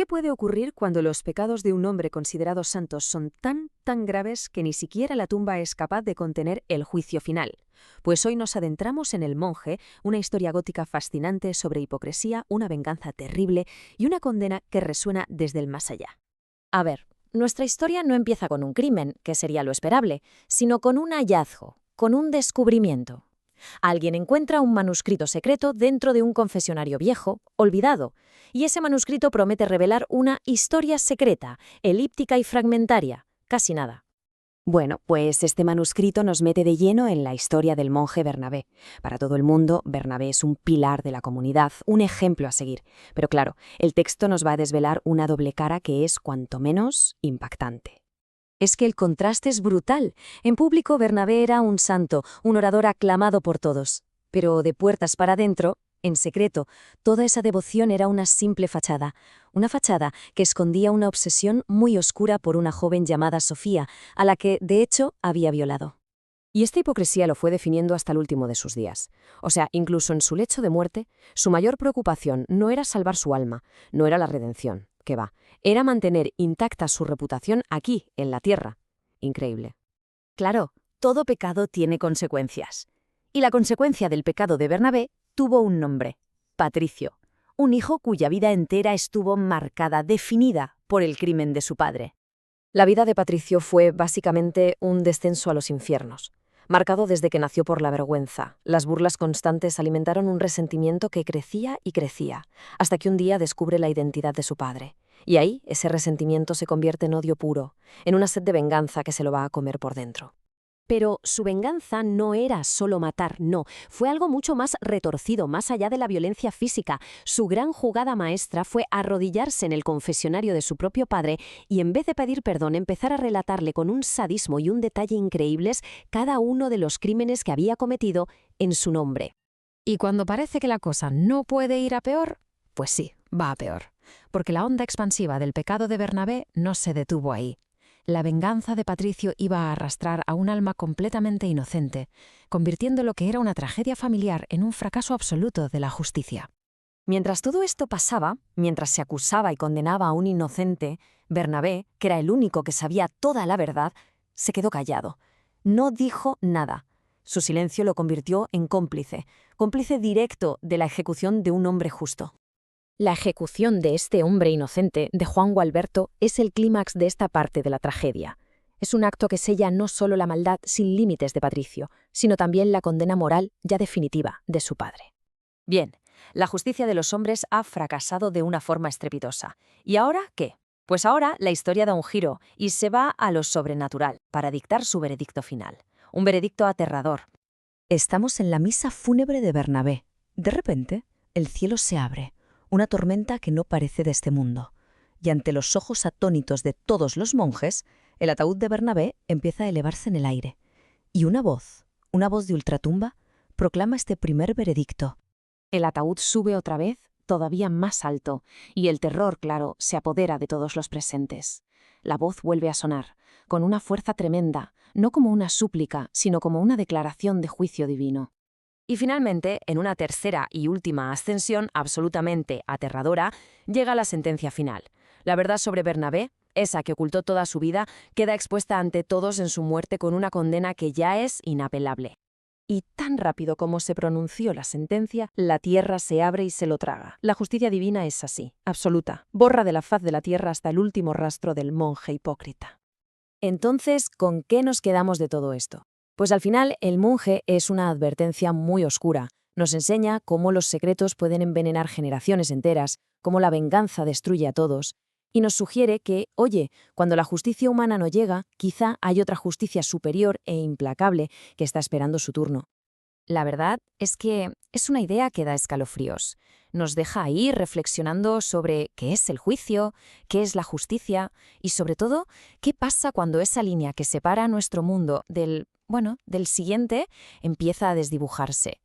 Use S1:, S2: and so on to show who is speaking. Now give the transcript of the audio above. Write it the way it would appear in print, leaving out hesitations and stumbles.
S1: ¿Qué puede ocurrir cuando los pecados de un hombre considerado santo son tan graves que ni siquiera la tumba es capaz de contener el juicio final? Pues hoy nos adentramos en El monje, una historia gótica fascinante sobre hipocresía, una venganza terrible y una condena que resuena desde el más allá.
S2: A ver, nuestra historia no empieza con un crimen, que sería lo esperable, sino con un hallazgo, con un descubrimiento. Alguien encuentra un manuscrito secreto dentro de un confesionario viejo, olvidado, y ese manuscrito promete revelar una historia secreta, elíptica y fragmentaria, casi nada.
S3: Bueno, pues este manuscrito nos mete de lleno en la historia del monje Bernabé. Para todo el mundo, Bernabé es un pilar de la comunidad, un ejemplo a seguir. Pero claro, el texto nos va a desvelar una doble cara que es cuanto menos impactante.
S1: Es que el contraste es brutal. En público, Bernabé era un santo, un orador aclamado por todos. Pero de puertas para adentro, en secreto, toda esa devoción era una simple fachada. Una fachada que escondía una obsesión muy oscura por una joven llamada Sofía, a la que, de hecho, había violado.
S3: Y esta hipocresía lo fue definiendo hasta el último de sus días. O sea, incluso en su lecho de muerte, su mayor preocupación no era salvar su alma, no era la redención, que va, era mantener intacta su reputación aquí, en la tierra. Increíble.
S2: Claro, todo pecado tiene consecuencias. Y la consecuencia del pecado de Bernabé tuvo un nombre: Patricio, un hijo cuya vida entera estuvo marcada, definida por el crimen de su padre.
S3: La vida de Patricio fue básicamente un descenso a los infiernos, marcado desde que nació por la vergüenza. Las burlas constantes alimentaron un resentimiento que crecía y crecía, hasta que un día descubre la identidad de su padre. Y ahí ese resentimiento se convierte en odio puro, en una sed de venganza que se lo va a comer por dentro.
S1: Pero su venganza no era solo matar, no, fue algo mucho más retorcido, más allá de la violencia física. Su gran jugada maestra fue arrodillarse en el confesionario de su propio padre y, en vez de pedir perdón, empezar a relatarle con un sadismo y un detalle increíbles cada uno de los crímenes que había cometido en su nombre.
S4: Y cuando parece que la cosa no puede ir a peor, pues sí, va a peor, porque la onda expansiva del pecado de Bernabé no se detuvo ahí. La venganza de Patricio iba a arrastrar a un alma completamente inocente, convirtiendo lo que era una tragedia familiar en un fracaso absoluto de la justicia.
S3: Mientras todo esto pasaba, mientras se acusaba y condenaba a un inocente, Bernabé, que era el único que sabía toda la verdad, se quedó callado. No dijo nada. Su silencio lo convirtió en cómplice directo de la ejecución de un hombre justo.
S2: La ejecución de este hombre inocente, de Juan Gualberto, es el clímax de esta parte de la tragedia. Es un acto que sella no solo la maldad sin límites de Patricio, sino también la condena moral ya definitiva de su padre.
S3: Bien, la justicia de los hombres ha fracasado de una forma estrepitosa. ¿Y ahora qué? Pues ahora la historia da un giro y se va a lo sobrenatural para dictar su veredicto final. Un veredicto aterrador.
S5: Estamos en la misa fúnebre de Bernabé. De repente, el cielo se abre. Una tormenta que no parece de este mundo. Y ante los ojos atónitos de todos los monjes, el ataúd de Bernabé empieza a elevarse en el aire. Y una voz de ultratumba, proclama este primer veredicto.
S3: El ataúd sube otra vez, todavía más alto, y el terror, claro, se apodera de todos los presentes. La voz vuelve a sonar, con una fuerza tremenda, no como una súplica, sino como una declaración de juicio divino. Y finalmente, en una tercera y última ascensión absolutamente aterradora, llega la sentencia final. La verdad sobre Bernabé, esa que ocultó toda su vida, queda expuesta ante todos en su muerte con una condena que ya es inapelable. Y tan rápido como se pronunció la sentencia, la tierra se abre y se lo traga. La justicia divina es así, absoluta. Borra de la faz de la tierra hasta el último rastro del monje hipócrita. Entonces, ¿con qué nos quedamos de todo esto? Pues al final, el monje es una advertencia muy oscura. Nos enseña cómo los secretos pueden envenenar generaciones enteras, cómo la venganza destruye a todos, y nos sugiere que, oye, cuando la justicia humana no llega, quizá hay otra justicia superior e implacable que está esperando su turno. La verdad es que es una idea que da escalofríos. Nos deja ahí reflexionando sobre qué es el juicio, qué es la justicia y, sobre todo, qué pasa cuando esa línea que separa nuestro mundo del siguiente empieza a desdibujarse.